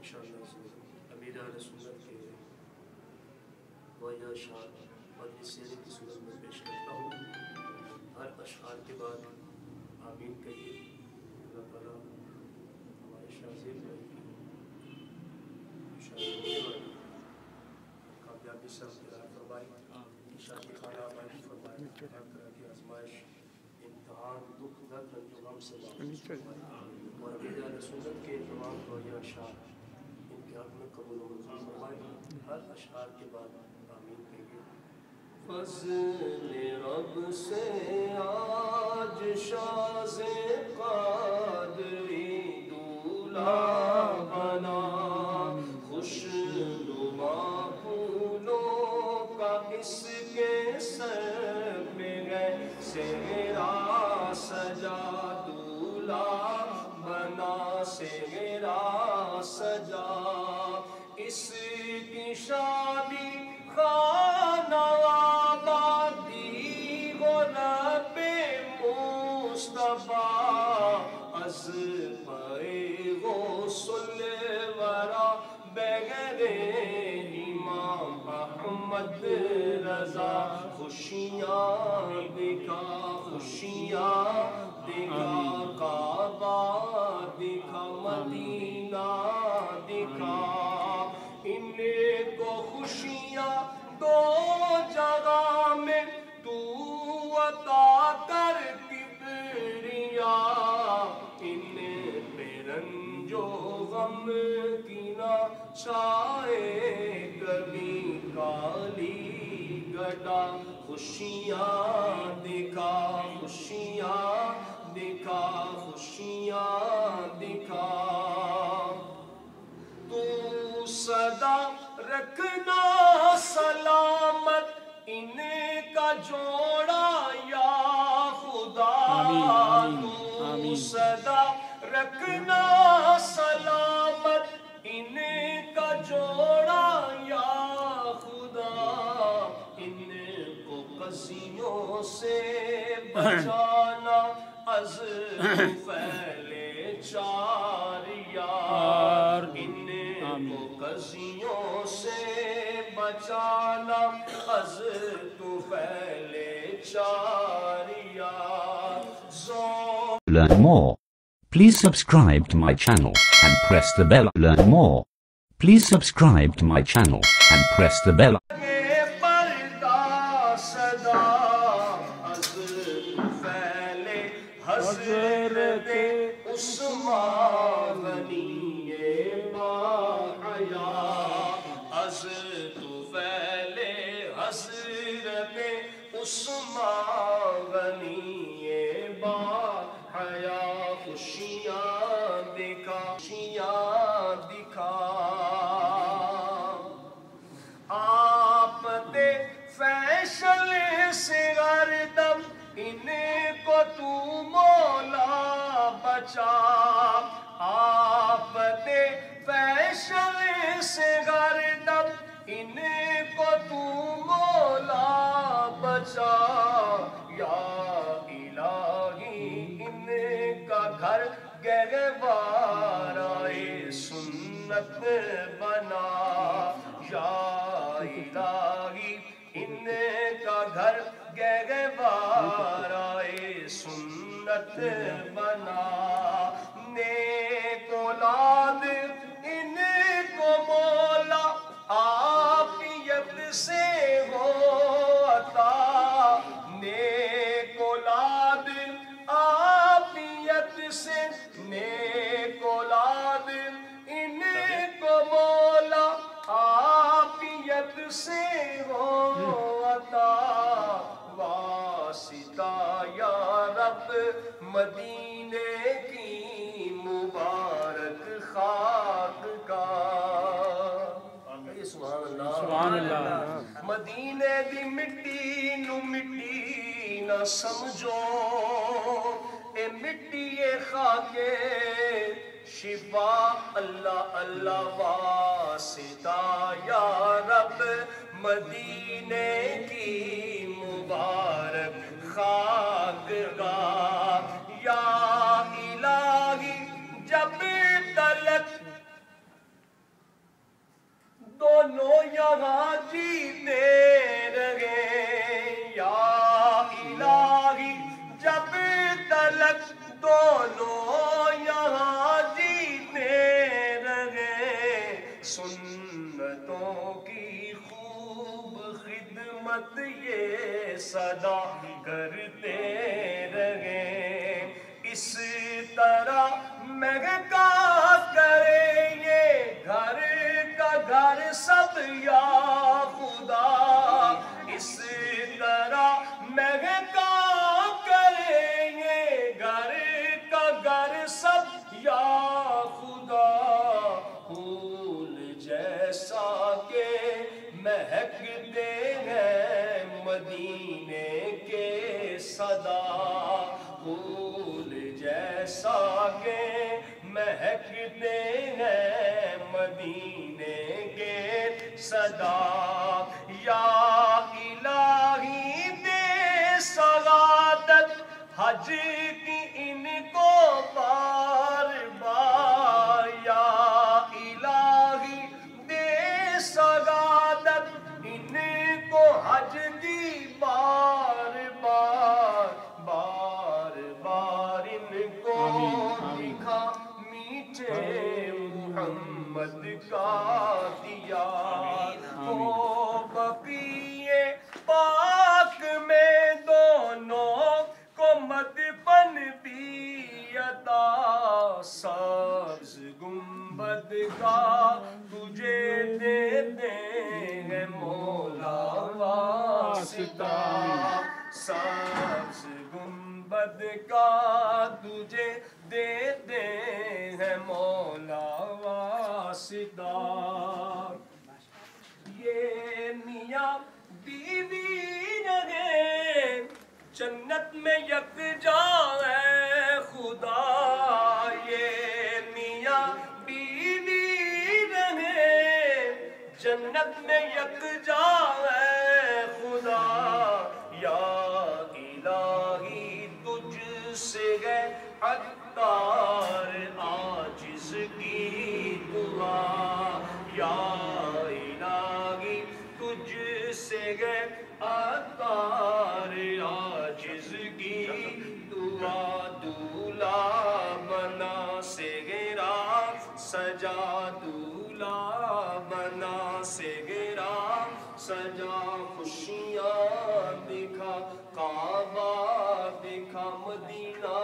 انشاءاللہ امیر اہل سنت کے ویا اشعار مدنی سیرے کی صورت میں پیش کرتا ہوں. ہر اشعار کے بعد آمین کہیے. اللہ تعالیٰ ہمارے شاذیب بھائی کی شادی ہونے والی کامیابی سے ہمکنار فرمائے. شادی خانہ آباد فرمائے. ہر طرح کی آزمائش امتحان دکھ درد رنج و غم سے محفوظ فرمائے. اور امیر اہل سنت کے تمام ویا اشعار ان کے حق میں قبول و منظور فرمائے. ہر اشعار کے بعد آمین کہیے. فضل رب سے آج شاز قادری دولہا بنا. خوش نما پھولوں کا اس کے سر پہ ہے سہرا سجا. دولہا بنا سہرا سجا. اس کی شادی خانہ آبادی ہو رب مصطفیٰ. از پائے غسل ورا بغیر امام احمد رضا. خوشیاں دکھا خوشیاں دکھا کعبہ دکھا مدینہ دکھا. ان کو خوشیاں دو جگہ میں تو عطا کر کبریا. ان پہ رنج و غم کی نہ چھائے کبھی کالی گٹا. خوشیاں دکھا خوشیاں دکھا خوشیاں دکھا. تو صدا رکھنا سلامت ان کا جوڑا یا خدا. تو صدا رکھنا سلامت ان کا جوڑا یا خدا. ان کو قضیوں سے بچانا از پہلے چار یار. ان کو قضیوں سے بچانا از تو پہلے چار یار. Learn more. Please subscribe to my channel and press the bell. Learn more. Please subscribe to my channel and press the bell. حضرت عثمان غنی باحیا. از طفیل حضرت عثمان غنی باحیا. خوشیاں دکھا خوشیاں دکھا. آپ دے فیشل سے گردم ان کو تو مولا بچا. آپ دے فیشل سے گردم ان کو تو مولا بچا. یا الہی ان کا گھر گہوارۂ سنت بنا. یا الہی ان کا گھر گہوارۂ سنت بنا. نیک اولاد ان کو مولا عافیت سے ہو عطا. نیک اولاد عافیت سے نیک اولاد ان کو مولا عافیت سے ہو عطا. واسطہ یا رب مدینے کی مبارک خاک کا. سبحان اللہ سبحان اللہ. مدینے دی مٹی نو مٹی نہ سمجھو. اے مٹی اے خاک شفا اللہ اللہ. واسطہ یا رب مدینے کی مبارک خاک گاہ. یا الہی جب تلک دونوں یہاں جیتے رہے یا الہی جب تلک دونوں یہاں جیتے رہے سنتوں کی خوب خدمت یہ صدا کرتے رہے اس طرح مہکا کرے یہ گھر کا گھر سب یا خدا اس طرح مہکا کرے یہ گھر کا گھر سب یا خدا پھول جیسا کہ مہکتے ہیں مدینے کے صدا پھول جیسا کہ مہکتے ہیں مدینے کے صدا یا الہی دے سعادت حج کی ان کو بار بار یا الہی دے سعادت ان کو حج کی بار بار بار بار ان کو دکھا میٹھے محمد کا دیا ہو بقیے پاک میں دونوں کو مدفن بھی عطا سبز گنبد کا تجھے دے دیں گے مولا واسطہ سبز گنبد کا تجھے دے دیں گے مولا واسطہ یہ میاں بیوی رہے جنت میں یکجا ہے خدا یہ میاں بیوی رہے جنت میں یکجا ہے خدا یا الہی تجھ سے ہے عطار عاجز کی دعا یا الہی تجھ سے ہے عطار عاجز کی دعا دولا بنا سگرا سجا دولا بنا سگرا سجا خوشیاں دکھا کعبہ دکھا مدینہ